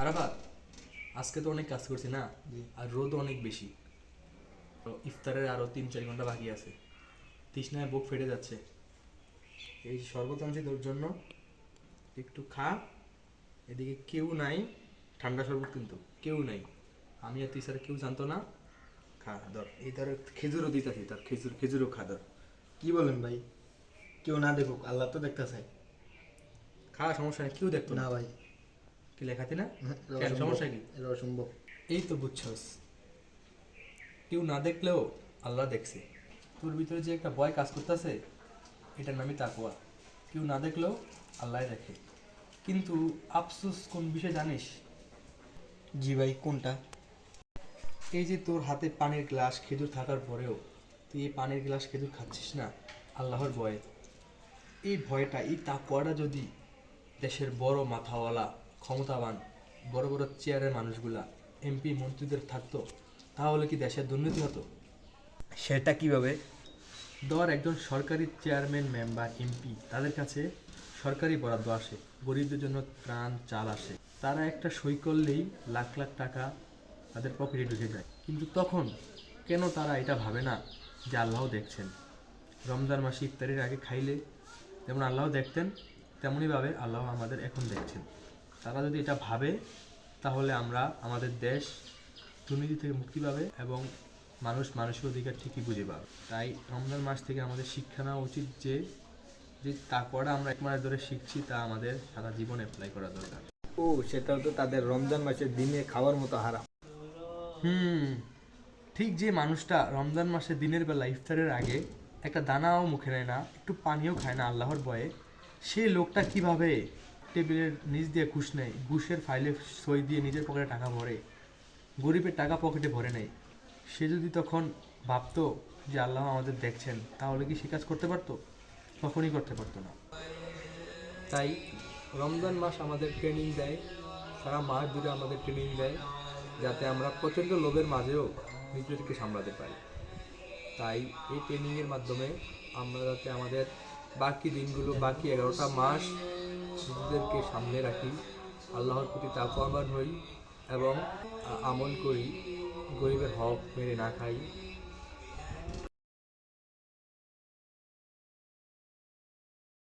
আরাফাত, আজকে তো অনেক কাজ করছি না? আর রোদ অনেক বেশি। তো ইফতারের আরো 3-4 ঘন্টা বাকি আছে। তৃষ্ণায় বুক ফেটে যাচ্ছে। এই শরবত আনছি তোর জন্য, একটু খা। এদিকে কেউ নাই, ঠান্ডা শরবত কিন্তু কেউ নাই। আমি আর তুই ছাড়া কেউ জানতো না। খা ধর, এই ধর খেজুরও দিতেছি, তোর খেজুরও খা ধর। কি বলেন ভাই? কেউ না দেখুক, আল্লাহ তো দেখতেছে। খা, সমস্যা নেই, কেউ দেখতো না। না ভাই। কি লেখাতি না? এটা কেন, অসম্ভব, সমস্যা কি? এটা অসম্ভব। এই তো বুঝছস, কেউ না দেখলেও আল্লাহ দেখছে। তোর ভিতরে যে একটা ভয় কাজ করতেছে, এটার নামই তাকওয়া। কেউ না দেখলেও আল্লাহ দেখে। কিন্তু আফসোস কোন বিষয় জানিস? জি ভাই, কোনটা? এই যে তোর হাতে পানির গ্লাস খেজুর থাকার পরেও তুই এই পানির গ্লাস খেজুর খাচ্ছিস না আল্লাহর ভয়ে। এই ভয়টা, এই তাকওয়াটা যদি দেশের বড় মাথাওয়ালা, ক্ষমতাবান, বড় বড় চেয়ারের মানুষগুলা, এমপি মন্ত্রীদের থাকতো, তাহলে কি দেশের দুর্নীতি হতো? সেটা কিভাবে? ধর একজন সরকারি চেয়ারম্যান, মেম্বার, এমপি, তাদের কাছে সরকারি বরাদ্দ আসে, গরিবদের জন্য ত্রাণ চাল আসে। তারা একটা সই করলেই লাখ লাখ টাকা তাদের পকেটে ঢুকে যায়। কিন্তু তখন কেন তারা এটা ভাবে না যে আল্লাহ দেখছেন? রমজান মাসে ইফতারির আগে খাইলে যেমন আল্লাহ দেখতেন, তেমনইভাবে আল্লাহ আমাদের এখন দেখছেন। তারা যদি এটা ভাবে, তাহলে আমরা, আমাদের দেশ দুর্নীতি থেকে মুক্তি পাবে এবং মানুষ মানুষের অধিকার ঠিকই বুঝে পাবে। তাই রমজান মাস থেকে আমাদের শিক্ষা নেওয়া উচিত যে যে তাকওয়াটা আমরা 1 মাস ধরে শিখছি, তা আমাদের সারা জীবন অ্যাপ্লাই করা দরকার। ও, সেটাও তো তাদের রমজান মাসের দিনে খাওয়ার মতো হারাম। হুম, ঠিক যে মানুষটা রমজান মাসে দিনের বেলা ইফতারের আগে একটা দানাও মুখে নেয় না, একটু পানিও খায় না আল্লাহর ভয়ে, সে লোকটা কিভাবে টেবিলের নিচ দিয়ে ঘুষ নেয়, ঘুষের ফাইলে সই দিয়ে নিজের পকেটে টাকা ভরে, গরিবের টাকা পকেটে ভরে নেয়? সে যদি তখন ভাবতো যে আল্লাহ আমাদের দেখছেন, তাহলে কি সে কাজ করতে পারতো? কখনই করতে পারতো না। তাই রমজান মাস আমাদের ট্রেনিং দেয়, সারা মাস জুড়ে আমাদের ট্রেনিং দেয়, যাতে আমরা প্রচণ্ড লোভের মাঝেও নিজেদেরকে সামলাতে পারি। তাই এই ট্রেনিংয়ের মাধ্যমে আমরা যাতে আমাদের বাকি দিনগুলো, বাকি 11টা মাস নিজেদেরকে সামনে রাখি, আল্লাহর প্রতি তাকওয়াবান হই এবং আমল করি, গরিবের হক মেরে না খাই,